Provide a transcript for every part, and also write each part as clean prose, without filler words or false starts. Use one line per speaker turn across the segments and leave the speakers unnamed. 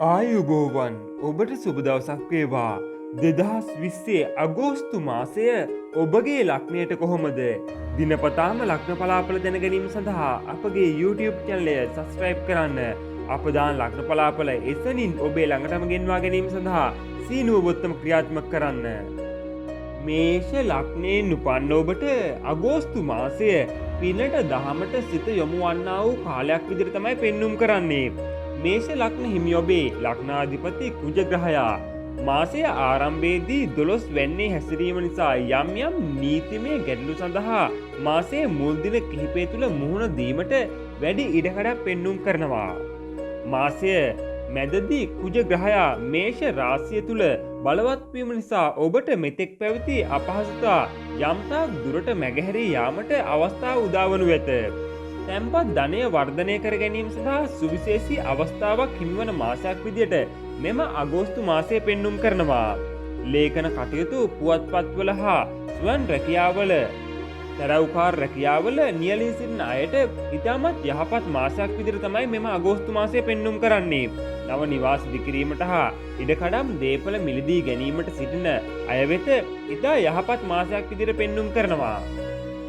ආයුබෝවන් ඔබට සුබ දවසක් වේවා. 2020 අගෝස්තු මාසය ඔබගේ ලග්නයට කොහොමද? දිනපතාම ලග්න පලාපල දැන ගැනීම සඳහා අපගේ YouTube channel එක subscribe කරන්න. අප දාන ලග්න පලාපල එසනින් ඔබේ ළඟටම ගෙන්වා ගැනීම සඳහා සීනුව බොත්තම ක්‍රියාත්මක කරන්න. මේෂ ලග්නයෙන් උපන්න ඔබට අගෝස්තු මාසය පිනට දහමට සිත යොමු වන්නා වූ කාලයක් විදිහට තමයි පෙන්눔 කරන්නේ. මේෂ ලග්න හිමි ඔබේ ලග්නාධිපති කුජ ග්‍රහයා මාසය ආරම්භයේදී 12 වැන්නේ හැසිරීම නිසා යම් යම් නීතිමය ගැටලු සඳහා මාසයේ මුල් දින කිහිපය තුළ මුහුණ දීමට වැඩි ඉඩකඩක් පෙන්눔 කරනවා. මාසය මැදදී කුජ ග්‍රහයා මේෂ රාශිය තුළ බලවත් වීම නිසා ඔබට මෙතෙක් පැවති අපහසුතා යම්තාක් දුරට මැගහැරී යාමට අවස්ථාව උදා වනු ඇත. තැන්පත් ධනය වර්ධනය කර ගැනීම සඳහා සුවිශේෂී අවස්ථාවක් හිමිවන මාසයක් විදියට මෙම අගෝස්තු මාසය පෙන්눔 කරනවා. ලේඛන කටයුතු පුවත්පත්වල හා ස්වයං රැකියාවල තරවුකාර රැකියාවල නියැලී සිටින අයට ඉතාමත් යහපත් මාසයක් විදිහට තමයි මෙම අගෝස්තු මාසය පෙන්눔 කරන්නේ. නව නිවාස ඉදිකිරීමට හා ඉඩකඩම් දේපල මිලදී ගැනීමට සිටින අය වෙත ඉතා යහපත් මාසයක් විදිහට පෙන්눔 කරනවා.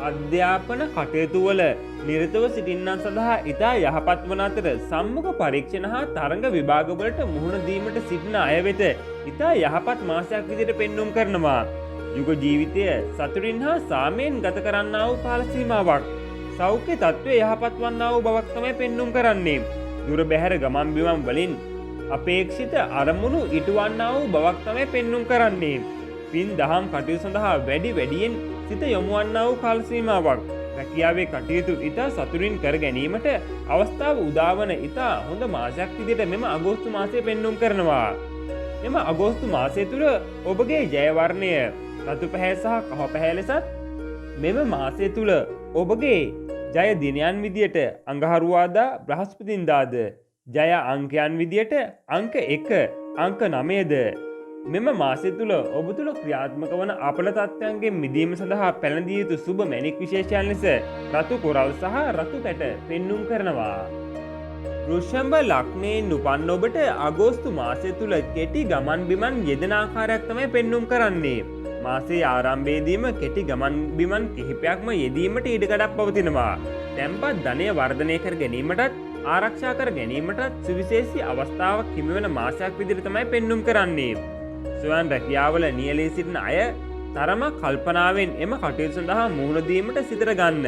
අධ්‍යාපන කටයුතු වල නිරතව සිටින්නන් සඳහා ඉතා යහපත් වන අතර සම්මුඛ පරීක්ෂණ හා තරඟ විභාගවලට මුහුණ දීමට සිටින අය වෙත ඉතා යහපත් මාසයක් විදිහට පෙන්눔 කරනවා. යුග ජීවිතය සතුටින් හා සාමයෙන් ගත කරන්නා වූ කාල සීමාවක්. සෞඛ්‍ය තත්ත්වය යහපත් වන්නා වූ බවක් තමයි පෙන්눔 කරන්නේ. දුර බැහැර ගමන් බිමන් වලින් අපේක්ෂිත අරමුණු ඉටුවන්නා වූ බවක් තමයි පෙන්눔 කරන්නේ. පින් දහම් කටයුතු සඳහා වැඩියෙන් සිත යොමුවන්නා වූ කාල සීමාවක්. රැකියාවේ කටයුතු ඉතා සතුටින් කර ගැනීමට අවස්ථාව උදාවන ඉතා හොඳ මාසයක් විදිහට මෙම අගෝස්තු මාසය පෙන්눔 කරනවා. මෙම අගෝස්තු මාසය තුළ ඔබගේ ජය වර්ණය රතු පැහැ සහ කහ පැහැ ලෙසත් මෙම මාසය තුළ ඔබගේ ජය දිනයන් විදියට අඟහරුවාදා බ්‍රහස්පතින්දාද ජය අංකයන් විදියට අංක 1 අංක 9ද මෙම මාසය තුළ ඔබ තුළ ක්‍රියාත්මක වන අපල තත්ත්වයන්ගෙන් මිදීම සඳහා පැළඳිය යුතු සුබ මැණික් විශේෂයන් ලෙස රතු කොරල් සහ රතු කැට පෙන්눔 කරනවා. වෘෂභ ලග්නයෙන් උපන්න ඔබට අගෝස්තු මාසය තුළ කෙටි ගමන් බිමන් යෙදෙන ආකාරයක් තමයි පෙන්눔 කරන්නේ. මාසයේ ආරම්භයේදීම කෙටි ගමන් බිමන් කිහිපයක්ම යෙදීමට ඉඩකඩක් පවතිනවා. තැන්පත් ධනය වර්ධනය කර ගැනීමටත් ආරක්ෂා කර ගැනීමටත් සුවිශේෂී අවස්ථාවක් හිමිවන මාසයක් විදිහට තමයි පෙන්눔 කරන්නේ. ස්වයං රැකියාවල නියැලී සිටින අය තරමක් කල්පනාවෙන් එම කටයුතු සඳහා මුහුණ දීමට සිතට ගන්න.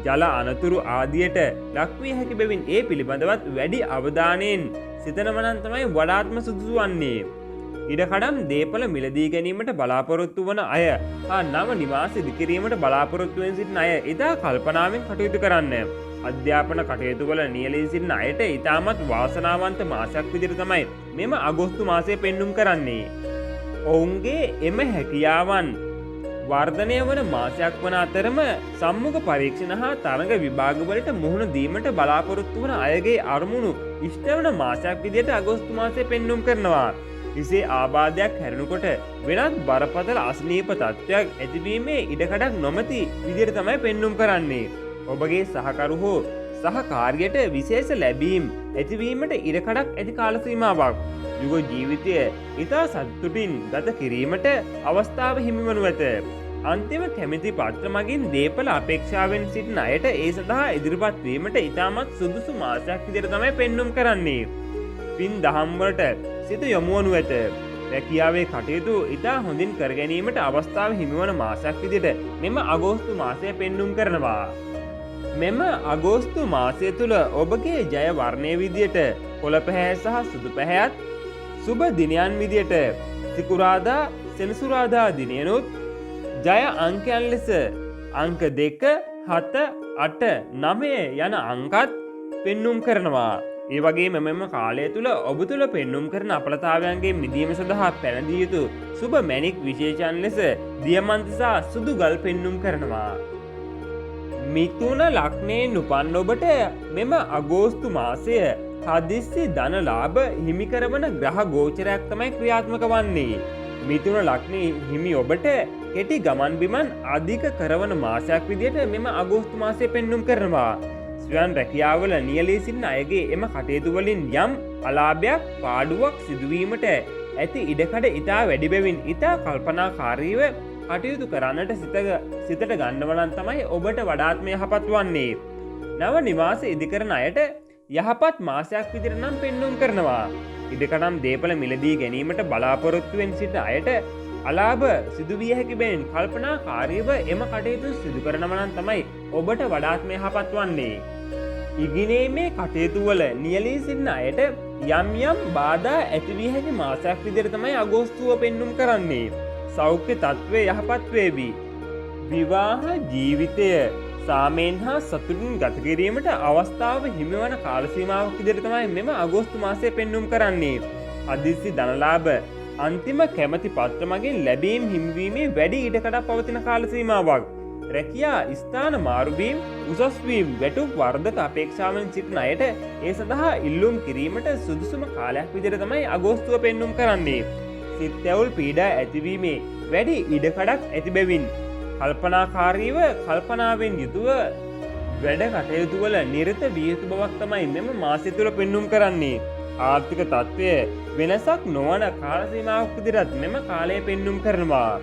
ජල අනතුරු ආදියට ලක්විය හැකි බැවින් ඒ පිළිබඳවත් වැඩි අවධානයෙන් සිතනව නම් තමයි වඩාත්ම සුදුසු වන්නේ. ඉඩකඩම් දේපල මිලදී ගැනීමට බලාපොරොත්තු වන අය හා නව නිවාස ඉදිකිරීමට බලාපොරොත්තු වෙන සිටින අය ඉතා කල්පනාවෙන් කටයුතු කරන්න. අධ්‍යාපන කටයුතු වල නියැලී සිටින අයට ඉතාමත් වාසනාවන්ත මාසයක් විදිහට තමයි මෙම අගෝස්තු මාසය පෙන්눔 කරන්නේ. ඔවුන්ගේ එම හැකියාවන් වර්ධනය වන මාසයක් වන අතරම සම්මුඛ පරීක්ෂණ හා තරඟ විභාගවලට මුහුණ දීමට බලාපොරොත්තු වන අයගේ අරමුණු ඉෂ්ට වන මාසයක් විදිහට අගෝස්තු මාසය පෙන්눔 කරනවා. හිසේ ආබාධයක් හැරෙනකොට වෙනත් බරපතල අසනීප තත්ත්වයක් ඇතිවීමේ ඉඩකඩක් නොමැති විදිහට තමයි පෙන්눔 කරන්නේ. ඔබගේ සහකරු හෝ සහකාරියට විශේෂ ලැබීම් ඇතිවීමට ඉඩකඩක් ඇති කාල සීමාවක්. යුග ජීවිතය ඉතා සතුටින් ගත කිරීමට අවස්ථාව හිමිවනු ඇත. අන්තිම කැමැති පත්‍ර මගින් දේපල අපේක්ෂාවෙන් සිටින අයට ඒ සඳහා ඉදිරිපත් වීමට ඉතාමත් සුදුසු මාසයක් විදිහට තමයි පෙන්눔 කරන්නේ. පින් දහම් වලට සිත යොමු වනු ඇත. රැකියාවේ කටයුතු ඉතා හොඳින් කර ගැනීමට අවස්ථාව හිමිවන මාසයක් විදිහට මෙම අගෝස්තු මාසය පෙන්눔 කරනවා. මෙම අගෝස්තු මාසය තුළ ඔබගේ ජය වර්ණය විදියට කොළ පැහැ සහ සුදු පැහැයත් සුබ දිනයන් විදියට සිකුරාදා සෙනසුරාදා දිනයනුත් ජය අංකයන් ලෙස අංක 2 7 8 9 යන අංකත් පෙන්눔 කරනවා. ඒ වගේම මෙම කාලය තුළ ඔබ තුළ පෙන්눔 කරන අපලතාවයන්ගේ මිදීම සඳහා පැළඳිය යුතු සුබ මැණික් විශේෂයන් ලෙස දියමන්ති සහ සුදු ගල් පෙන්눔 කරනවා. මිථුන ලග්නයෙන් උපන් ඔබට මෙම අගෝස්තු මාසය හදිස්සි ධන ලාභ හිමි කරවන ග්‍රහ ගෝචරයක් තමයි ක්‍රියාත්මක වන්නේ. මිථුන ලග්නයේ හිමි ඔබට කෙටි ගමන් බිමන් අධික කරවන මාසයක් විදිහට මෙම අගෝස්තු මාසය පෙන්눔 කරනවා. ස්වයන් රැකියාවල නියැලී සිටින අයගේ එම කටයුතු වලින් යම් අලාභයක් පාඩුවක් සිදුවීමට ඇති ඉඩකඩ ඉතා වැඩි බැවින් ඉතා කල්පනාකාරීව කටයුතු කරන්නට සිතට ගන්නවනන් තමයි ඔබට වඩාත්ම යහපත් වන්නේ. නව නිවාස ඉදිකරන අයට යහපත් මාසයක් විදිහට නම් පෙන්නුම් කරනවා. ඉඩකඩම් දේපල මිලදී ගැනීමට බලාපොරොත්තුවෙන් සිට අයට අලාභ සිදුවිය හැකි බැවින් කල්පනාකාරීව එම කටයුතු සිදු කරනවනන් තමයි ඔබට වඩාත්ම යහපත් වන්නේ. ඉගෙනීමේ කටයුතු වල නියැලී සිටින අයට යම් යම් බාධා ඇතිවිය හැකි මාසයක් විදිහට තමයි අගෝස්තුව පෙන්නුම් කරන්නේ. සෞඛ්‍ය තත්ත්වය යහපත් වේවි. විවාහ ජීවිතය සාමයෙන් හා සතුටින් ගත කිරීමට අවස්ථාව හිමිවන කාල සීමාවක් විදිහට තමයි මෙම අගෝස්තු මාසය පෙන්නුම් කරන්නේ. හදිසි ධනලාභ අන්තිම කැමැති පත්‍ර මගින් ලැබීම් හිමිවීමේ වැඩි ඉඩකඩක් පවතින කාල සීමාවක්. රැකියා ස්ථාන මාරුවීම් උසස් වීම වැටුප් වර්ධක අපේක්ෂාවෙන් සිටින අයට ඒ සඳහා ඉල්ලුම් කිරීමට සුදුසුම කාලයක් විදිහට තමයි අගෝස්තුව පෙන්නුම් කරන්නේ. සිත් තැවුල් පීඩා ඇතිවීමේ වැඩි ඉඩකඩක් ඇති බැවින් කල්පනාකාරීව කල්පනාවෙන් යුතුව වැඩ කටයුතු වල නිරත විය යුතු බවක් තමයි මෙම මාසය තුළ පෙන්නුම් කරන්නේ. ආර්ථික තත්ත්වය වෙනසක් නොවන කාල සීමාවක් විදිහට මෙම කාලය පෙන්නුම් කරනවා.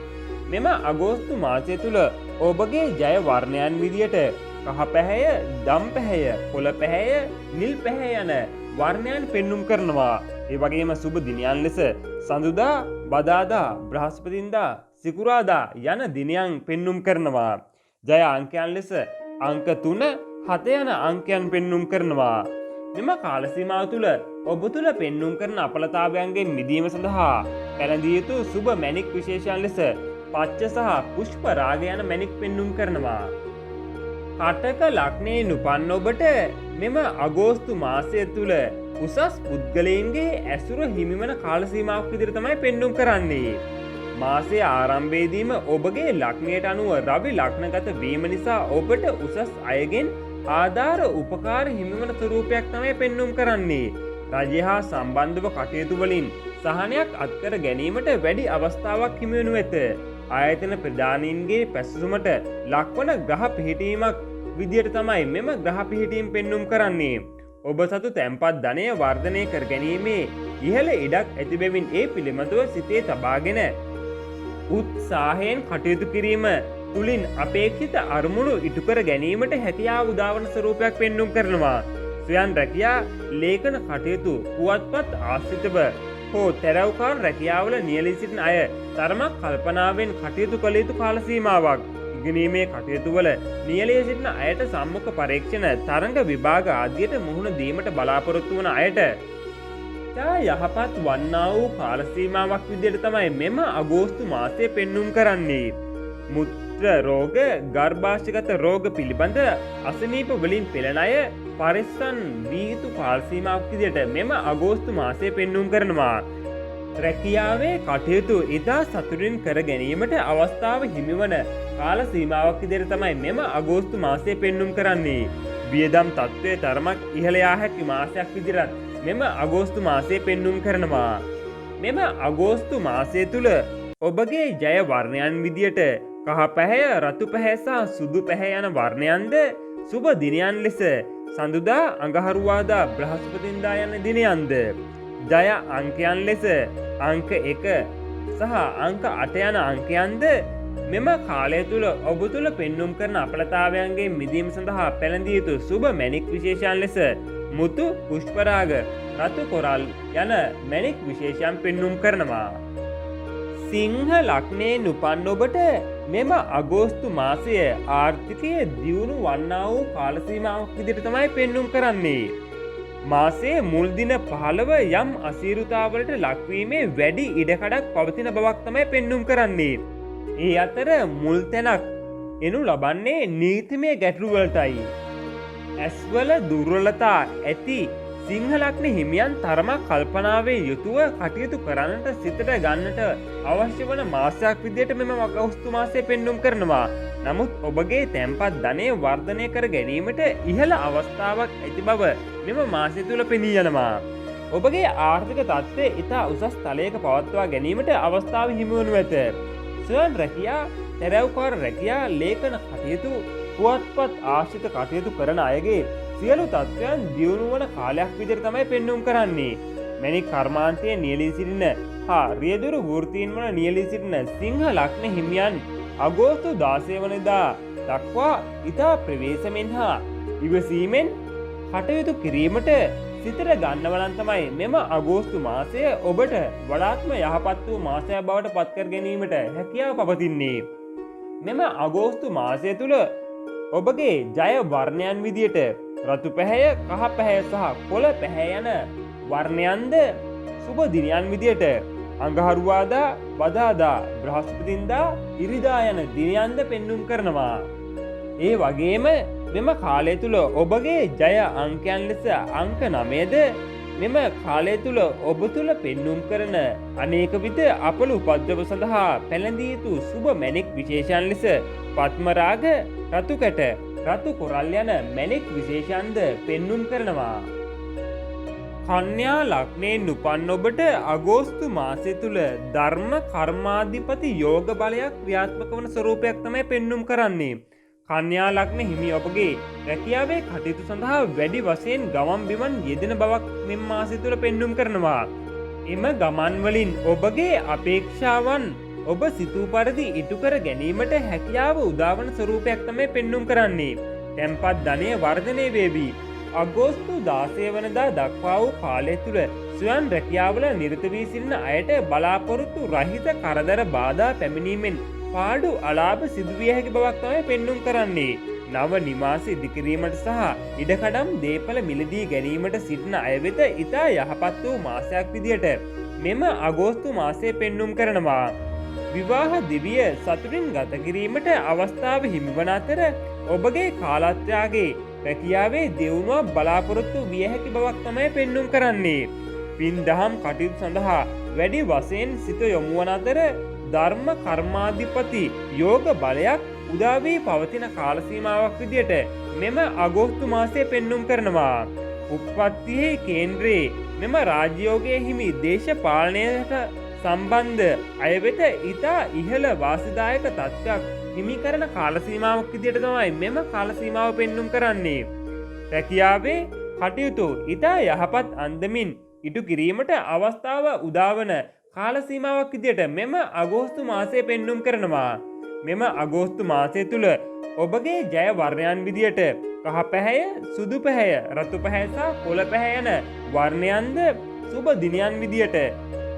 මෙම අගෝස්තු මාසය තුළ ඔබගේ ජය වර්ණයන් විදියට කහ පැහැය, දම් පැහැය, කොළ පැහැය, නිල් පැහැය යන වර්ණයන් පෙන්නුම් කරනවා. ඒ වගේම සුබ දිනයන් ලෙස සඳුදා, බදාදා, බ්‍රහස්පතින්දා, සිකුරාදා යන දිනයන් පෙන්නුම් කරනවා. ජය අංකයන් ලෙස අංක 3, 7 යන අංකයන් පෙන්නුම් කරනවා. මෙම කාල සීමාව තුළ ඔබ තුළ පෙන්නුම් කරන අපලතාවයන්ගෙන් මිදීම සඳහා පැළඳිය යුතු සුබ මැණික් විශේෂයන් ලෙස පච්ච සහ පුෂ්ප රාග යන මැණික් පෙන්නුම් කරනවා. කටක ලග්නයේ උපන් ඔබට මෙම අගෝස්තු මාසය තුළ උසස් පුද්ගලයන්ගේ ඇසුර හිමිවන කාල සීමාවක් විදිහට තමයි පෙන්නුම් කරන්නේ. මාසයේ ආරම්භයේදීම ඔබගේ ලග්නයට අනුව රවි ලග්නගත වීම නිසා ඔබට උසස් අයගෙන් ආධාර උපකාර හිමිවන ස්වරූපයක් තමයි පෙන්නුම් කරන්නේ. රජය හා සම්බන්ධව කටයුතු වලින් සහනයක් අත්කර ගැනීමට වැඩි අවස්ථාවක් හිමි වනු ඇත. ආයතන ප්‍රධානීන්ගේ පැසසුමට ලක්වන ග්‍රහ පිහිටීමක් විදියට තමයි මෙම ග්‍රහ පිහිටීම් පෙන්නුම් කරන්නේ. ඔබ සතු තැන්පත් ධනය වර්ධනය කර ගැනීමේ ඉහළ ඉඩක් ඇති බැවින් ඒ පිළිබඳව සිතේ තබාගෙන උත්සාහයෙන් කටයුතු කිරීම තුළින් අපේක්ෂිත අරමුණු ඉටු කර ගැනීමට හැකියාව උදාවන ස්වරූපයක් පෙන්නුම් කරනවා. ස්වයන් රැකියා, ලේඛන කටයුතු, පුවත්පත් ආශ්‍රිතව හෝ තැරැව්කාර රැකියාවල නියැලී සිටින අය තරමක් කල්පනාවෙන් කටයුතු කළ යුතු කාල සීමාවක්. ඉගෙනීමේ කටයුතු වල නියැලී සිටින අයට සම්මුඛ පරීක්ෂණ, තරඟ විභාග ආදියට මුහුණ දීමට බලාපොරොත්තු වන අයට යහපත් වන්නා වූ කාල සීමාවක් විදිහට තමයි මෙම අගෝස්තු මාසය පෙන්නුම් කරන්නේ. මුත්‍ර රෝග, ගර්භාෂයගත රෝග පිළිබඳ අසනීප වලින් පෙළෙන අය පරිස්සම් වී යුතු කාල සීමාවක් විදිහට මෙම අගෝස්තු මාසය පෙන්නුම් කරනවා. රැකියාවේ කටයුතු ඉතා සතුටින් කර ගැනීමට අවස්ථාව හිමිවන කාල සීමාවක් විදිහට තමයි මෙම අගෝස්තු මාසය පෙන්නුම් කරන්නේ. වියදම් තත්ත්වයේ තරමක් ඉහළ යා හැකි මාසයක් විදිහට මෙම අගෝස්තු මාසය පෙන්නුම් කරනවා. මෙම අගෝස්තු මාසය තුළ ඔබගේ ජය වර්ණයන් විදියට කහ පැහැය, රතු පැහැය සහ සුදු පැහැය යන වර්ණයන්ද සුබ දිනයන් ලෙස සඳුදා, අඟහරුවාදා, බ්‍රහස්පතින්දා යන දිනයන්ද ජය අංකයන් ලෙස අංක 1 සහ අංක 8 යන අංකයන්ද මෙම කාලය තුළ ඔබ තුළ පෙන්නුම් කරන අපලතාවයන්ගේ මිදීම සඳහා පැළඳිය යුතු සුබ මැණික් විශේෂයන් ලෙස මුතු, පුෂ්පරාග, රතු කොරල් යන මැණික් විශේෂයන් පෙන්නුම් කරනවා. සිංහ ලග්නයෙන් උපන් ඔබට මෙම අගෝස්තු මාසය ආර්ථිකය දියුණු වන්නා වූ කාල සීමාවක් විදිහට තමයි පෙන්නුම් කරන්නේ. මාසයේ මුල් දින 15 යම් අසීරුතාවලට ලක්වීමේ වැඩි ඉඩකඩක් පවතින බවක් තමයි පෙන්නුම් කරන්නේ. ඒ අතර මුල් තැනක් එනු ලබන්නේ නීතිමය ගැටලු වලටයි. ඇස්වල දුර්වලතා ඇති සිංහ ලග්න හිමියන් තරමක් කල්පනාවේ යුතුව කටයුතු කරන්නට සිතට ගන්නට අවශ්‍ය වන මාසයක් විදිහට මෙම අගෝස්තු මාසය පෙන්නුම් කරනවා. නමුත් ඔබගේ තැන්පත් ධනය වර්ධනය කර ගැනීමට ඉහළ අවස්ථාවක් ඇති බව මෙම මාසය තුළ පෙනී යනවා. ඔබගේ ආර්ථික තත්ත්වය ඉතා උසස් තලයක පවත්වා ගැනීමට අවස්ථාව හිමි වනු ඇත. ස්වයං රැකියා, තැරැව්කාර රැකියා, ලේඛන කටයුතු, පුවත්පත් ආශ්‍රිත කටයුතු කරන අයගේ සියලු තත්ත්වයන් දියුණු වන කාලයක් විදිහට තමයි පෙන්눔 කරන්නේ. මැණික් කර්මාන්තයේ නියැලී සිටින හා රියදුරු වෘත්තීන් වල නියැලී සිටින සිංහ ලග්න හිමියන් අගෝස්තු 16 වනදා දක්වා ඉතා ප්‍රවේශමෙන් හා ඉවසීමෙන් කටයුතු කිරීමට සිතට ගන්නවනම් තමයි මෙම අගෝස්තු මාසය ඔබට වඩාත්ම යහපත් වූ මාසයක් බවට පත්කර ගැනීමට හැකියාව පවතින්නේ. මෙම අගෝස්තු මාසය තුළ ඔබගේ ජය වර්ණයන් විදියට රතු පැහැය, කහ පැහැය සහ කොළ පැහැය යන වර්ණයන්ද සුබ දිනයන් විදියට අඟහරුවාදා, බදාදා, බ්‍රහස්පතින්දා, ඉරිදා යන දිනයන්ද පෙන්눔 කරනවා. ඒ වගේම මෙම කාලය තුළ ඔබගේ ජය අංකයන් ලෙස අංක 9ද මෙම කාලය තුළ ඔබ තුළ පෙන්눔 කරන අනේක විද අපල උපද්‍රව සඳහා පැළඳිය යුතු සුබ මැණික් විශේෂයන් ලෙස පත්මරාග, රතු කැට, රතු කොරල් යන මැණික් විශේෂයන්ද පෙන්눔 කරනවා. කන්‍යා ලග්නයෙන් උපන් ඔබට අගෝස්තු මාසය තුළ ධර්ම කර්මාධිපති යෝග බලයක් ක්‍රියාත්මක වන ස්වරූපයක් තමයි පෙන්눔 කරන්නේ. කන්‍යා ලග්න හිමි ඔබගේ රැකියාවේ කටයුතු සඳහා වැඩි වශයෙන් ගමන් බිමන් යෙදෙන බවක් මෙම මාසය තුළ පෙන්눔 කරනවා. එම ගමන් වලින් ඔබගේ අපේක්ෂාවන් ඔබ සිතූ පරිදි ඉටු කර ගැනීමට හැකියාව උදාවන ස්වරූපයක් තමයි පෙන්눔 කරන්නේ. තැන්පත් ධනය වර්ධනය වේවි. අගෝස්තු 16 වනදා දක්වා වූ කාලය තුළ ස්වයං රැකියාවල නිරත වී සිටින අයට බලාපොරොත්තු රහිත කරදර බාධා පැමිණීමෙන් පාඩු අලාභ සිදුවිය හැකි බවක් තමයි පෙන්눔 කරන්නේ. නව නිවාස ඉදිකිරීමට සහ ඉඩකඩම් දේපල මිලදී ගැනීමට සිටින අය වෙත ඉතා යහපත් වූ මාසයක් විදියට මෙම අගෝස්තු මාසය පෙන්눔 කරනවා. විවාහ දිවිය සතුටින් ගත කිරීමට අවස්ථාව හිමිවන අතර ඔබගේ කාලත්‍රාගේ රැකියාවේ දියුණුවක් බලාපොරොත්තු විය හැකි බවක් තමයි පෙන්눔 කරන්නේ. පින් දහම් කටයුතු සඳහා වැඩි වශයෙන් සිත යොමු වන අතර ධර්ම කර්මාධිපති යෝග බලයක් උදා වී පවතින කාල සීමාවක් විදියට මෙම අගෝස්තු මාසය පෙන්눔 කරනවා. උප්පත්තියේ කේන්ද්‍රයේ මෙම රාජ්‍යෝගයේ හිමි දේශපාලනයට සම්බන්ධ අය වෙත ඉතා ඉහළ වාසිදායක තත්ත්වයක් හිමි කරන කාල සීමාවක් විදියට තමයි මෙම කාල සීමාව පෙන්눔 කරන්නේ. රැකියාවේ කටයුතු ඉතා යහපත් අන්දමින් ඉටු කිරීමට අවස්ථාව උදාවන කාල සීමාවක් විදියට මෙම අගෝස්තු මාසය පෙන්눔 කරනවා. මෙම අගෝස්තු මාසය තුළ ඔබගේ ජය වර්ණයන් විදියට කහ පැහැය, සුදු පැහැය, රතු පැහැය සහ කොළ පැහැය යන වර්ණයන්ද සුබ දිනයන් විදියට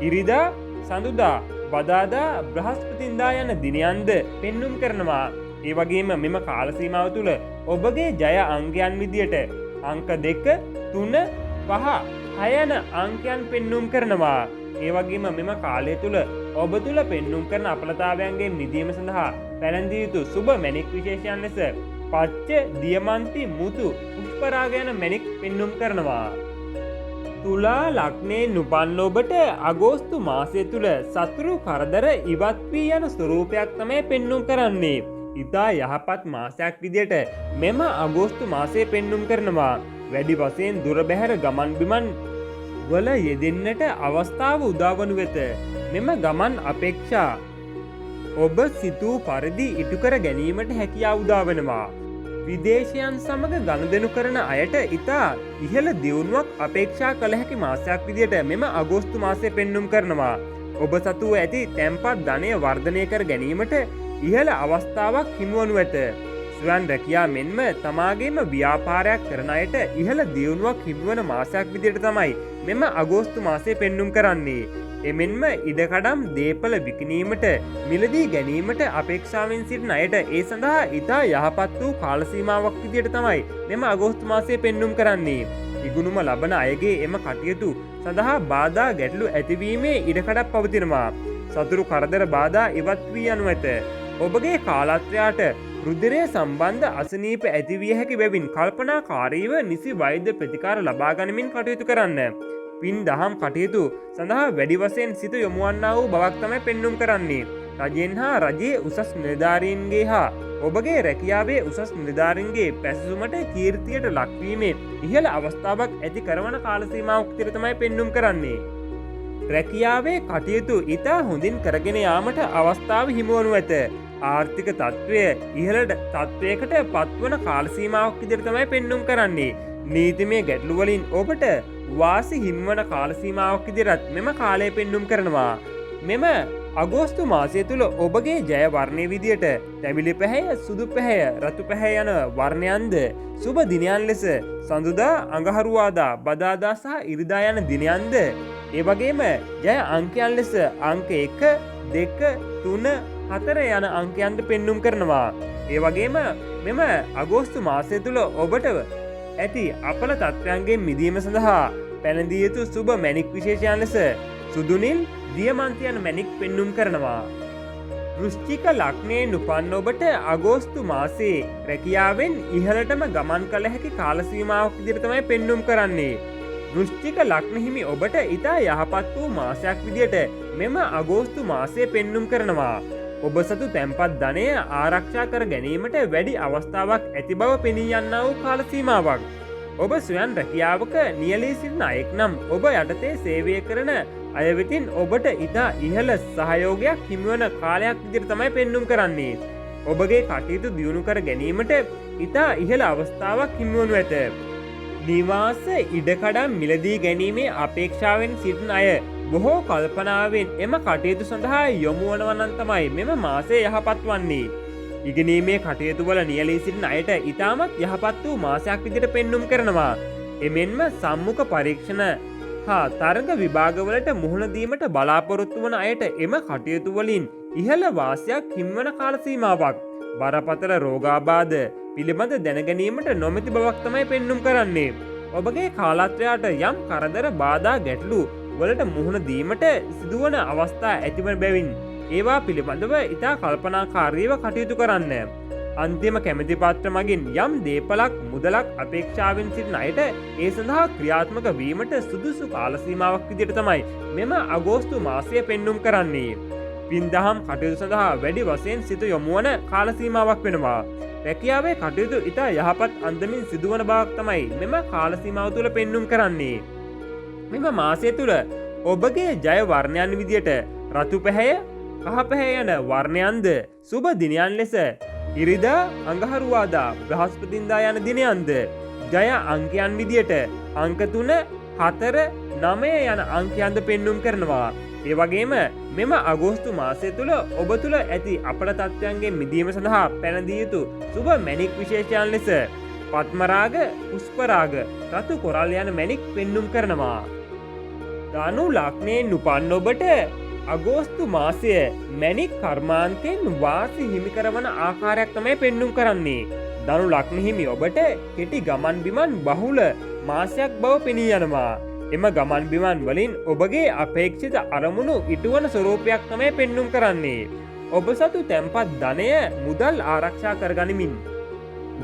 ඉරිදා, සඳුදා, බදාදා, බ්‍රහස්පතින්දා යන දිනයන්ද පෙන්눔 කරනවා. ඒ වගේම මෙම කාල සීමාව තුළ ඔබගේ ජය අංකයන් විදියට අංක 2, 3, 5, 6 යන අංකයන් පෙන්눔 කරනවා. ඒ වගේම මෙම කාලය තුළ ඔබ තුළ පෙන්눔 කරන අපලතාවයන්ගෙන් මිදීම සඳහා පැළඳිය යුතු සුබ මැණික් විශේෂයන් ලෙස පච්ච, දියමන්ති, මුතු, පුෂ්පරාග යන මැණික් පෙන්눔 කරනවා. තුලා ලග්නයෙන් උපන් ඔබට අගෝස්තු මාසය තුළ සතුරු කරදර ඉවත් වී යන ස්වරූපයක් තමයි පෙන්눔 කරන්නේ. ඉතා යහපත් මාසයක් විදියට මෙම අගෝස්තු මාසය පෙන්눔 කරනවා. වැඩි වශයෙන් දුර බැහැර ගමන් බිමන් වල යෙදෙන්නට අවස්ථාව උදාවනු වෙත මෙම ගමන් අපේක්ෂා ඔබ සිතූ පරිදි ඉටු කර ගැනීමට හැකියාව උදාවනවා. විදේශයන් සමග ගනුදෙනු කරන අයට ඉතා ඉහළ දියුණුවක් අපේක්ෂා කළ හැකි මාසයක් විදියට මෙම අගෝස්තු මාසය පෙන්눔 කරනවා. ඔබ සතුව ඇති තැන්පත් ධනය වර්ධනය කර ගැනීමට ඉහළ අවස්ථාවක් හිමිවනු ඇත. ස්වයං රැකියා මෙන්ම තමාගේම ව්‍යාපාරයක් කරන අයට ඉහළ දියුණුවක් හිමිවන මාසයක් විදියට තමයි මෙම අගෝස්තු මාසය පෙන්눔 කරන්නේ. එමෙන්ම ඉඩකඩම් දේපල විකිණීමට මිලදී ගැනීමට අපේක්ෂාවෙන් සිටින අයට ඒ සඳහා ඉතා යහපත් වූ කාල සීමාවක් විදියට තමයි මෙම අගෝස්තු මාසය පෙන්눔 කරන්නේ. ඉගුණුම ලබන අයගේ එම කටයුතු සඳහා බාධා ගැටලු ඇතිවීමේ ඉඩකඩක් පවතිනවා. සතුරු කරදර බාධා ඉවත් වී යනු ඇත. ඔබගේ කාලත්‍රයාට රුධිරය සම්බන්ධ අසනීප ඇතිවිය හැකි බැවින් කල්පනාකාරීව නිසි වෛද්‍ය ප්‍රතිකාර ලබා ගනිමින් කටයුතු කරන්න. පින් දහම් කටයුතු සඳහා වැඩි වශයෙන් සිත යොමුවන්නා වූ බවක් තමයි පෙන්눔 කරන්නේ. රජයෙන් හා රජයේ උසස් නිලධාරීන්ගේ හා ඔබගේ රැකියාවේ උසස් නිලධාරීන්ගේ පැසසුමට කීර්තියට ලක්වීමේ ඉහළ අවස්ථාවක් ඇති කරවන කාල සීමාවක් විතර තමයි පෙන්눔 කරන්නේ. රැකියාවේ කටයුතු ඉතා හොඳින් කරගෙන යාමට අවස්ථාව හිමිවනු ඇත. ආර්ථික තත්ත්වය ඉහළ තත්ත්වයකට පත්වන කාල සීමාවක් විදිහට තමයි පෙන්눔 කරන්නේ. නීතිමය ගැටලු වලින් ඔබට වාසි හිමිවන කාල සීමාවක් විදිහට මෙම කාලය පෙන්눔 කරනවා. මෙම අගෝස්තු මාසය තුල ඔබගේ ජය වර්ණයේ විදියට තැඹිලි පැහැය, සුදු පැහැය, රතු පැහැය යන වර්ණයන්ද සුබ දිනයන් ලෙස සඳුදා, අඟහරුවාදා, බදාදා සහ ඉරිදා යන දිනයන්ද ඒ වගේම ජය අංකයන් ලෙස අංක 1, 2, 3, 4 යන අංකයන්ද පෙන්눔 කරනවා. ඒ වගේම මෙම අගෝස්තු මාසය තුල ඔබට ඇති අපල තත්ත්වයන්ගෙන් මිදීම සඳහා පැනදිය යුතු සුබ මැණික් විශේෂයන් ලෙස සුදු නිල්, දියමන්ති යන මැණික් පෙන්눔 කරනවා. වෘශ්චික ලග්නයෙන් උපන් ඔබට අගෝස්තු මාසයේ රැකියාවෙන් ඉහළටම ගමන් කළ හැකි කාල සීමාවක් විදිහට තමයි පෙන්눔 කරන්නේ. වෘශ්චික ලග්න හිමි ඔබට ඉතා යහපත් වූ මාසයක් විදිහට මෙම අගෝස්තු මාසය පෙන්눔 කරනවා. ඔබ සතු තැන්පත් ධනය ආරක්ෂා කර ගැනීමට වැඩි අවස්ථාවක් ඇති බව පෙනී යන්නා වූ කාල සීමාවක්. ඔබ ස්වයන් රැකියාවක නියැලී සිටින අයෙක් නම් ඔබ යටතේ සේවය කරන අය වෙතින් ඔබට ඉතා ඉහළ සහයෝගයක් හිමිවන කාලයක් විදිහට තමයි පෙන්눔 කරන්නේ. ඔබගේ කටයුතු දියුණු කර ගැනීමට ඉතා ඉහළ අවස්ථාවක් හිමිවනු ඇත. නිවාස ඉඩකඩම් මිලදී ගැනීමේ අපේක්ෂාවෙන් සිටින අය බොහෝ කල්පනාවෙන් එම කටයුතු සඳහා යොමු වනවනම් තමයි මෙම මාසය යහපත් වන්නේ. ඉගෙනීමේ කටයුතු වල නියැලී සිටින අයට ඉතාමත් යහපත් වූ මාසයක් විදිහට පෙන්눔 කරනවා. එමෙන්ම සම්මුඛ පරීක්ෂණ හා තරග විභාගවලට මුහුණ දීමට බලාපොරොත්තු වන අයට එම කටයුතු වලින් ඉහළ වාසියක් හිමිවන කාල සීමාවක්. බරපතල රෝගාබාධ පිළිබඳ දැනගැනීමට නොමැති බවක් තමයි පෙන්눔 කරන්නේ. ඔබගේ කාලත්‍රයාට යම් කරදර බාධා ගැටලු වලට මුහුණ දීමට සිදුවන අවස්ථා ඇතිවන බැවින් ඒවා පිළිබඳව ඉතා කල්පනාකාරීව කටයුතු කරන්න. අන්තිම කැමැති පත්‍ර මගින් යම් දේපලක් මුදලක් අපේක්ෂාවෙන් සිටින අයට ඒ සඳහා ක්‍රියාත්මක වීමට සුදුසු කාල සීමාවක් විදිහට තමයි මෙම අගෝස්තු මාසය පෙන්눔 කරන්නේ. පින්දහම් කටයුතු සඳහා වැඩි වශයෙන් සිත යොමු වන කාල සීමාවක් වෙනවා. රැකියාවේ කටයුතු ඉතා යහපත් අන්දමින් සිදුවන බවක් තමයි මෙම කාල සීමාව තුළ පෙන්눔 කරන්නේ. මෙම මාසය තුළ ඔබගේ ජය වර්ණයන් විදියට රතු පැහැය, කහ පැහැය යන වර්ණයන්ද සුබ දිනයන් ලෙස ඉරිදා, අඟහරුවාදා, බ්‍රහස්පතින්දා යන දිනයන්ද ජය අංකයන් විදියට අංක 3, 4, 9 යන අංකයන්ද පෙන්눔 කරනවා. ඒ වගේම මෙම අගෝස්තු මාසය තුළ ඔබ තුළ ඇති අපල තත්ත්වයන්ගෙන් මිදීම සඳහා පැනදිය යුතු සුබ මැණික් විශේෂයන් ලෙස පත්මරාග, පුෂ්පරාග, රතු කොරල් යන මැණික් පෙන්눔 කරනවා. ධනු ලග්නයෙන් උපන් ඔබට අගෝස්තු මාසය මැණික් කර්මාන්තයෙන් වාසි හිමි කරවන ආකාරයක් තමයි පෙන්눔 කරන්නේ. ධනු ලග්න හිමි ඔබට කෙටි ගමන් බිමන් බහුල මාසයක් බව පෙනී යනවා. එම ගමන් බිමන් වලින් ඔබගේ අපේක්ෂිත අරමුණු ඉටුවන ස්වරූපයක් තමයි පෙන්눔 කරන්නේ. ඔබ සතු තැන්පත් ධනය මුදල් ආරක්ෂා කරගනිමින්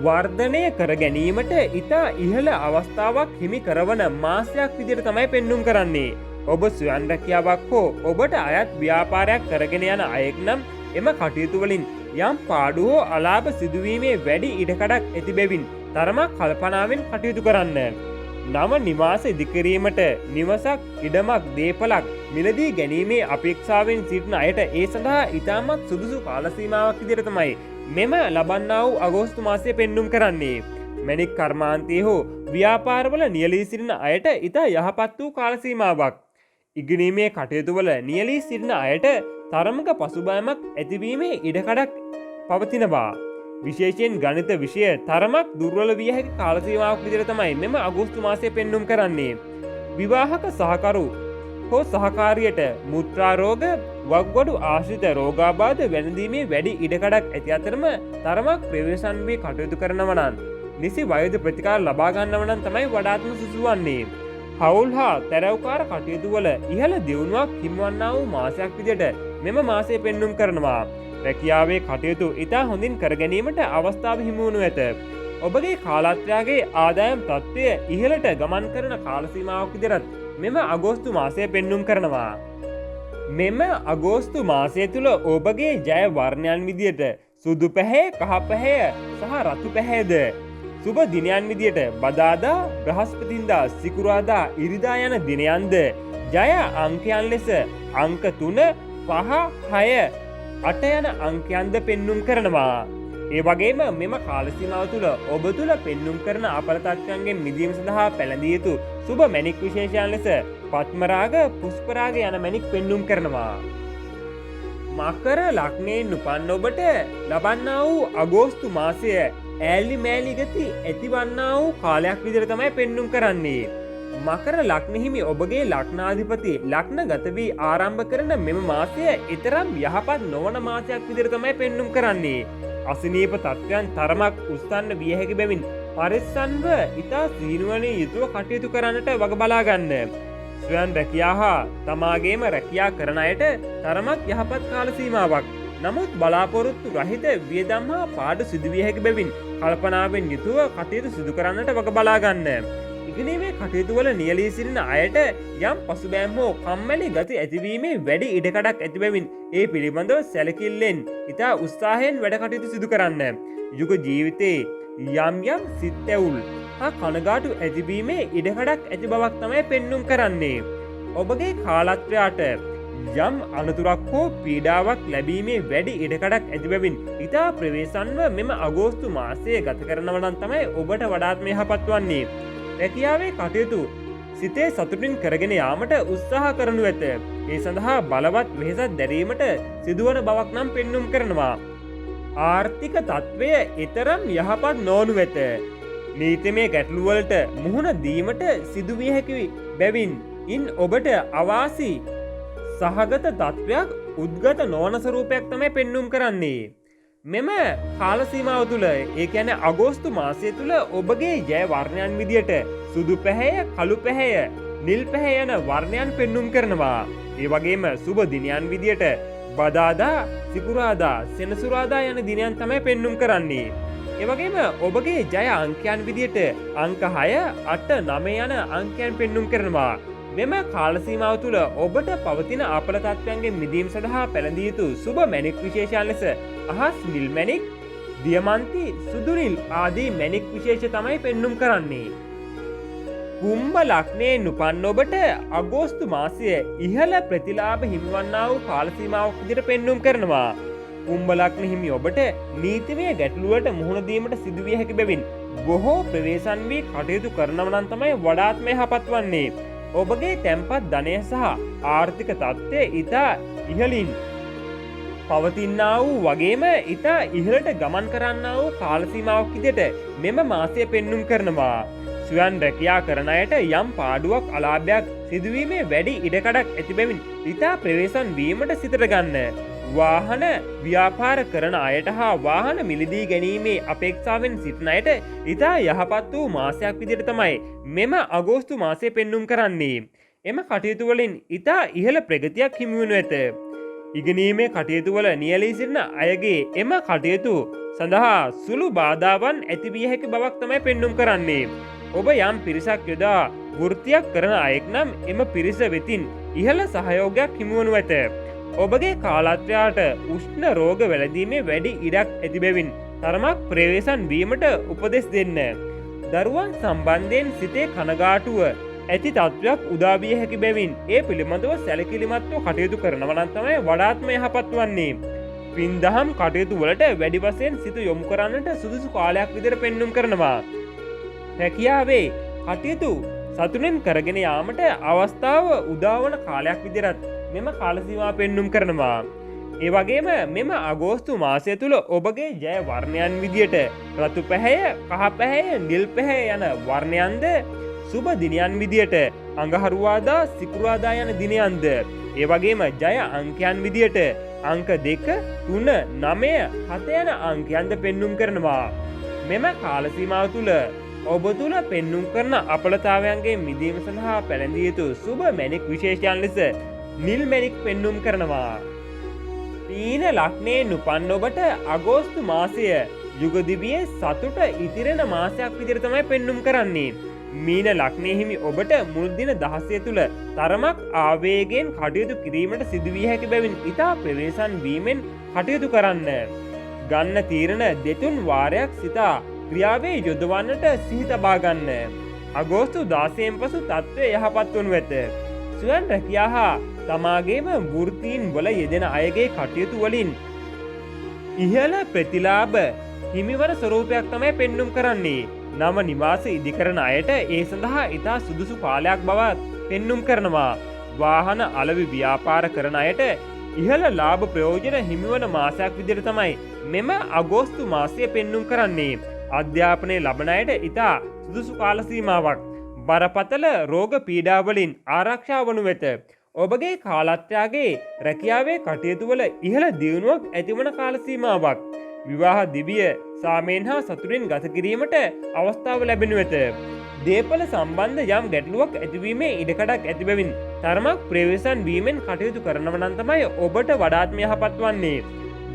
වර්ධනය කර ගැනීමට ඉතා ඉහළ අවස්ථාවක් හිමි කරවන මාසයක් විදිහට තමයි පෙන්눔 කරන්නේ. ඔබ ස්වයං රැකියාවක් හෝ ඔබට අයත් ව්‍යාපාරයක් කරගෙන යන අයෙක් නම් එම කටයුතු වලින් යම් පාඩු හෝ අලාභ සිදුවීමේ වැඩි ඉඩකඩක් ඇති බැවින් තරමක් කල්පනාවෙන් කටයුතු කරන්න. නව නිවාස ඉදිකිරීමට නිවසක්, ඉඩමක්, දේපලක් මිලදී ගැනීමේ අපේක්ෂාවෙන් සිටින අයට ඒ සඳහා ඉතාමත් සුදුසු කාල සීමාවක් විදිහට තමයි මෙම ලබන්නා වූ අගෝස්තු මාසය පෙන්눔 කරන්නේ. මැණික් කර්මාන්තයේ හෝ ව්‍යාපාරවල නියැලී සිටින අයට ඉතා යහපත් වූ කාල සීමාවක්. ඉගෙනීමේ කටයුතු වල නියැලී සිටින අයට තරමක පසුබෑමක් ඇතිවීමේ ඉඩකඩක් පවතිනවා. විශේෂයෙන් ගණිත විෂය තරමක් දුර්වල විය හැකි කාල සීමාවක් විදිහට තමයි මෙම අගෝස්තු මාසය පෙන්눔 කරන්නේ. විවාහක සහකරු හෝ සහකාරියට මුත්‍රා රෝග, වක්ගඩු ආශ්‍රිත රෝගාබාධ වැළඳීමේ වැඩි ඉඩකඩක් ඇති අතරම තරමක් ප්‍රවේශම් වී කටයුතු කරනවා නම් නිසි වෛද්‍ය ප්‍රතිකාර ලබා ගන්නව නම් තමයි වඩාත්ම සුසු වන්නේ. හවුල් හා තැරැව්කාර කටයුතු වල ඉහළ දියුණුවක් හිමිවන්නා වූ මාසයක් විදිහට මෙම මාසය පෙන්눔 කරනවා. රැකියාවේ කටයුතු ඉතා හොඳින් කර ගැනීමට අවස්ථාව හිමි වනු ඇත. ඔබගේ කාලත්‍රයාගේ ආදායම් තත්ත්වය ඉහළට ගමන් කරන කාල සීමාවක් විදිහට මෙම අගෝස්තු මාසය පෙන්눔 කරනවා. මෙම අගෝස්තු මාසය තුළ ඔබගේ ජය වර්ණයන් විදියට සුදු පැහැය, කහ පැහැය සහ රතු පැහැයද සුබ දිනයන් විදියට බදාදා, බ්‍රහස්පතින්දා, සිකුරාදා, ඉරිදා යන දිනයන්ද ජය අංකයන් ලෙස අංක 3, 5, 6, 8 යන අංකයන්ද පෙන්눔 කරනවා. ඒ වගේම මෙම කාලසීමාව තුළ ඔබ තුළ පෙන්නුම් කරන අපල තත්ත්වයන්ගෙන් මිදීම සඳහා පැළඳිය යුතු සුබ මැණික් විශේෂයන් ලෙස පත්මරාග පුෂ්පරාග යන මැණික් පෙන්නුම් කරනවා. මකර ලග්නයෙන් උපන් ඔබට ලබන්නා වූ අගෝස්තු මාසය ඈලි මෑලි ගති ඇතිවන්නා වූ කාලයක් විදිහට තමයි පෙන්නුම් කරන්නේ. මකර ලග්න හිමි ඔබගේ ලග්නාධිපති ලග්න ගත වී ආරම්භ කරන මෙම මාසය ඊතරම් යහපත් නොවන මාසයක් විදිහට තමයි පෙන්නුම් කරන්නේ. අසනීප තත්ත්වයන් තරමක් උස්සන්න විය හැකි බැවින් පරිස්සම්ව ඉතා සීනුවණින් යුතුව කටයුතු කරන්නට වග බලා ගන්න. ස්වයං රැකියා හා තමාගේම රැකියා කරන අයට තරමක් යහපත් කාල සීමාවක්. නමුත් බලාපොරොත්තු රහිත වියදම් හා පාඩු සිදුවිය හැකි බැවින් කල්පනාවෙන් යුතුව කටයුතු සිදු කරන්නට වග බලා ගන්න. ඉගෙනීමේ කටයුතු වල නියැලී සිටින අයට යම් පසුබෑම් හෝ කම්මැලි ගති ඇතිවීමේ වැඩි ඉඩකඩක් ඇති බැවින් ඒ පිළිබඳව සැලකිල්ලෙන් ඉතා උත්සාහයෙන් වැඩ කටයුතු සිදු කරන්න. යුග ජීවිතේ යම් යම් සිත් ඇවුල් හා කනගාටු ඇතිවීමේ ඉඩකඩක් ඇති බවක් තමයි පෙන්නුම් කරන්නේ. ඔබගේ කාලත්‍රයාට යම් අනතුරක් හෝ පීඩාවක් ලැබීමේ වැඩි ඉඩකඩක් ඇති බැවින් ඉතා ප්‍රවේශන්ව මෙම අගෝස්තු මාසය ගත කරනව නම් තමයි ඔබට වඩාත්ම යහපත් වන්නේ. රැකියාවේ කටයුතු සිතේ සතුටින් කරගෙන යාමට උත්සාහ කරනු ඇත. ඒ සඳහා බලවත් වෙහෙසක් දැරීමට සිදුවන බවක් නම් පෙන්නුම් කරනවා. ආර්ථික තත්ත්වය ඊතරම් යහපත් නොවනු ඇත. නීතිමය ගැටලුවලට මුහුණ දීමට සිදුවිය හැකි බැවින් ඉන් ඔබට අවාසි සහගත තත්ත්වයක් උද්ගත නොවන ස්වරූපයක් තමයි පෙන්නුම් කරන්නේ. මෙම කාලසීමාව තුළ ඒ කියන්නේ අගෝස්තු මාසය තුළ ඔබගේ ජය වර්ණයන් විදියට සුදු පැහැය, කළු පැහැය, නිල් පැහැය යන වර්ණයන් පෙන්නුම් කරනවා. ඒ වගේම සුබ දිනයන් විදියට බදාදා, සිකුරාදා, සෙනසුරාදා යන දිනයන් තමයි පෙන්නුම් කරන්නේ. ඒ වගේම ඔබගේ ජය අංකයන් විදියට අංක 6, 8, 9 යන අංකයන් පෙන්නුම් කරනවා. මෙම කාලසීමාව තුළ ඔබට පවතින අපල තත්ත්වයන්ගෙන් මිදීම සඳහා පැළඳිය යුතු සුබ මැණික් විශේෂයන් ලෙස අහස් නිල් මැණික්, දියමන්ති, සුදු නිල් ආදී මැණික් විශේෂ තමයි පෙන්නුම් කරන්නේ. කුම්භ ලග්නයෙන් උපන් ඔබට අගෝස්තු මාසය ඉහළ ප්‍රතිලාභ හිමිවන්නා වූ කාලසීමාවක් විදිහට පෙන්නුම් කරනවා. කුම්භ ලග්න හිමි ඔබට නීතිමය ගැටලුවට මුහුණ දීමට සිදුවිය හැකි බැවින් බොහෝ ප්‍රවේශම් වී කටයුතු කරනව නම් තමයි වඩාත්ම යහපත් වන්නේ. ඔබගේ තැන්පත් ධනය සහ ආර්ථික තත්ත්වය ඉතා ඉහළින් පවතින්නා වූ වගේම ඉතා ඉහළට ගමන් කරන්නා වූ කාලසීමාවක් විදිහට මෙම මාසය පෙන්නුම් කරනවා. ස්වයං රැකියා කරන අයට යම් පාඩුවක් අලාභයක් සිදුවීමේ වැඩි ඉඩකඩක් ඇති බැවින් ඉතා ප්‍රවේශම් වීමට සිතට ගන්න. වාහන ව්‍යාපාර කරන අයට හා වාහන මිලදී ගැනීමේ අපේක්ෂාවෙන් සිටින අයට ඉතා යහපත් වූ මාසයක් විදිහට තමයි මෙම අගෝස්තු මාසය පෙන්නුම් කරන්නේ. එම කටයුතු වලින් ඉතා ඉහළ ප්‍රගතියක් හිමි වනු ඇත. ඉගෙනීමේ කටයුතු වල නියැලී සිටින අයගේ එම කටයුතු සඳහා සුළු බාධාවන් ඇති විය හැකි බවක් තමයි පෙන්නුම් කරන්නේ. ඔබ යම් පිරිසක් යොදා වෘත්තියක් කරන අයෙක් නම් එම පිරිස වෙතින් ඉහළ සහයෝගයක් හිමි වනු ඇත. ඔබගේ කාලත්‍රයාට උෂ්ණ රෝග වැළඳීමේ වැඩි ඉඩක් ඇති බැවින් තරමක් ප්‍රවේශම් වීමට උපදෙස් දෙන්න. දරුවන් සම්බන්ධයෙන් සිතේ කනගාටුව ඇති තත්ත්වයක් උදා විය හැකි බැවින් ඒ පිළිබඳව සැලකිලිමත්ව කටයුතු කරනවා නම් තමයි වඩාත්ම යහපත් වන්නේ. පින්දහම් කටයුතු වලට වැඩි වශයෙන් සිත යොමු කරන්නට සුදුසු කාලයක් විදිහට පෙන්නුම් කරනවා. රැකියාවේ කටයුතු සතුටින් කරගෙන යාමට අවස්ථාව උදාවන කාලයක් විදිහට මෙම කාලසීමාව පෙන්නුම් කරනවා. ඒ වගේම මෙම අගෝස්තු මාසය තුළ ඔබගේ ජය වර්ණයන් විදියට රතු පැහැය, කහ පැහැය, නිල් පැහැය යන වර්ණයන්ද සුබ දිනයන් විදියට අඟහරුවාදා, සිකුරාදා යන දිනයන්ද ඒ වගේම ජය අංකයන් විදියට අංක 2, 3, 9, 7 යන අංකයන්ද පෙන්නුම් කරනවා. මෙම කාලසීමාව තුළ ඔබ තුළ පෙන්නුම් කරන අපලතාවයන්ගේ මිදීම සඳහා පැළඳිය යුතු සුබ මැණික් විශේෂයන් ලෙස නිල් මැණික් පෙන්නුම් කරනවා. මීන ලග්නයෙන් උපන් ඔබට අගෝස්තු මාසය යුගදිවියේ සතුට ඉතිරෙන මාසයක් විදිහට තමයි පෙන්නුම් කරන්නේ. මීන ලග්නයේ හිමි ඔබට මුල් දින 16 තුල තරමක් ආවේගයෙන් කටයුතු කිරීමට සිදුවිය හැකි බැවින් ඉතා ප්‍රවේශම් වීමෙන් කටයුතු කරන්න. ගන්න තීරණ දෙතුන් වාරයක් සිතා ක්‍රියාවේ යොදවන්නට සිහි තබා ගන්න. අගෝස්තු 16න් පසු තත්ත්වය යහපත් වනු ඇත. ස්වයං රැකියා හා තමාගේම වෘත්තීන් වල යෙදෙන අයගේ කටයුතු වලින් ඉහළ ප්‍රතිලාභ හිමිවන ස්වරූපයක් තමයි පෙන්නුම් කරන්නේ. නව නිවාස ඉදිකරන අයට ඒ සඳහා ඉතා සුදුසු කාලයක් බවත් පෙන්නුම් කරනවා. වාහන අලවි ව්‍යාපාර කරන අයට ඉහළ ලාභ ප්‍රයෝජන හිමිවන මාසයක් විදිහට තමයි මෙම අගෝස්තු මාසය පෙන්නුම් කරන්නේ. අධ්‍යාපනය ලබන අයට ඉතා සුදුසු කාල සීමාවක්. බරපතල රෝග පීඩාවලින් ආරක්ෂා වනු වෙත. ඔබගේ කාලත්‍රයාගේ රැකියාවේ කටයුතුවල ඉහළ දියුණුවක් ඇතිවන කාල සීමාවක්. විවාහ දිවිය සාමයෙන් හා සතුටින් ගත කිරීමට අවස්ථාව ලැබෙනු වෙත. දේපල සම්බන්ධ යම් ගැටලුවක් ඇතිවීමේ ඉඩකඩක් ඇති බැවින් තරමක් ප්‍රවේශන් වීමෙන් කටයුතු කරනව නම් තමයි ඔබට වඩාත්ම යහපත් වන්නේ.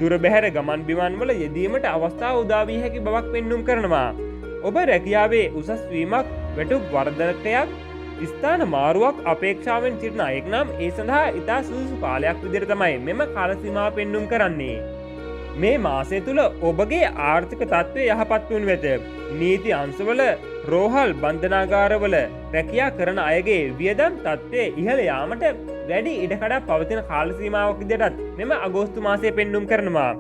දුර බැහැර ගමන් බිමන් වල යෙදීමට අවස්ථාව උදා වී හැකි බවක් පෙන්නුම් කරනවා. ඔබ රැකියාවේ උසස් වීමක්, වැටුප් වර්ධනකයක්, ස්ථාන මාරුවක් අපේක්ෂාවෙන් සිටින අයෙක් නම් ඒ සඳහා ඉතා සුදුසු කාලයක් විදිහට තමයි මෙම කාල සීමාව පෙන්නුම් කරන්නේ. මේ මාසය තුල ඔබගේ ආර්ථික තත්ත්වය යහපත් වනු වෙත. නීති අංශවල රෝහල් බන්ධනාගාරවල රැකියා කරන අයගේ වියදම් තත්ත්වය ඉහළ යාමට වැඩි ඉඩකඩක් පවතින කාල සීමාවක් විදිහටත් මෙම අගෝස්තු මාසය පෙන්නුම් කරනවා.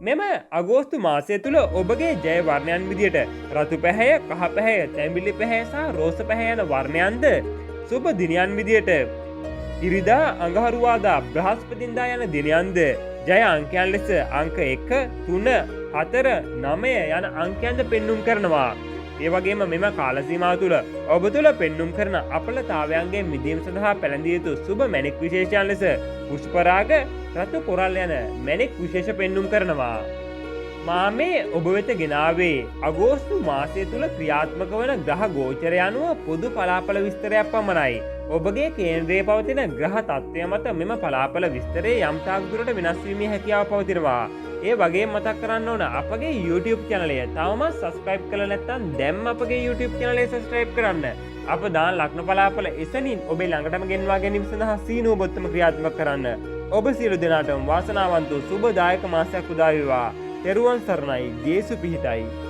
මෙම අගෝස්තු මාසය තුල ඔබගේ ජය වර්ණයන් විදිහට රතු පැහැය, කහ පැහැය, තැඹිලි පැහැය සහ රෝස පැහැය යන වර්ණයන්ද සුබ දිනයන් විදිහට ඉරිදා, අඟහරුවාදා, බ්‍රහස්පතින්දා යන දිනයන්ද ජය අංකයන් ලෙස අංක 1, 3, 4, 9 යන අංකයන්ද පෙන්නුම් කරනවා. ඒ වගේම මෙම කාල සීමාව තුළ ඔබ තුළ පෙන්නුම් කරන අපලතාවයන්ගේ මිදීම සඳහා පැළඳිය යුතු සුබ මැණික් විශේෂයන් ලෙස පුෂ්පරාග, රතු කොරල් යන මැණික් විශේෂ පෙන්නුම් කරනවා. මා මේ ඔබ වෙත ගෙනාවේ අගෝස්තු මාසය තුළ ක්‍රියාත්මක වන ග්‍රහ ගෝචරය අනුව පොදු පලාපල විස්තරයක් පමණයි. ඔබගේ කේන්ද්‍රයේ පවතින ග්‍රහ තත්ත්වය මත මෙම පලාපල විස්තරයේ යම් තාක් දුරට වෙනස් වීමේ හැකියාව පවතිනවා. ඒ වගේම මතක් කරන්න ඕන අපගේ YouTube channel එක තවමත් subscribe කරලා නැත්නම් දැන් අපගේ YouTube channel එක subscribe කරන්න. අප දාන ලග්න පලාපල එසනින් ඔබේ ළඟටම ගෙන්වා ගැනීම සඳහා සීනුව බොත්තම ක්‍රියාත්මක කරන්න. ඔබ සියලු දෙනාටම වාසනාවන්ත සුබදායක මාසයක් උදා වේවා. තෙරුවන් සරණයි. ජේසු පිහිටයි.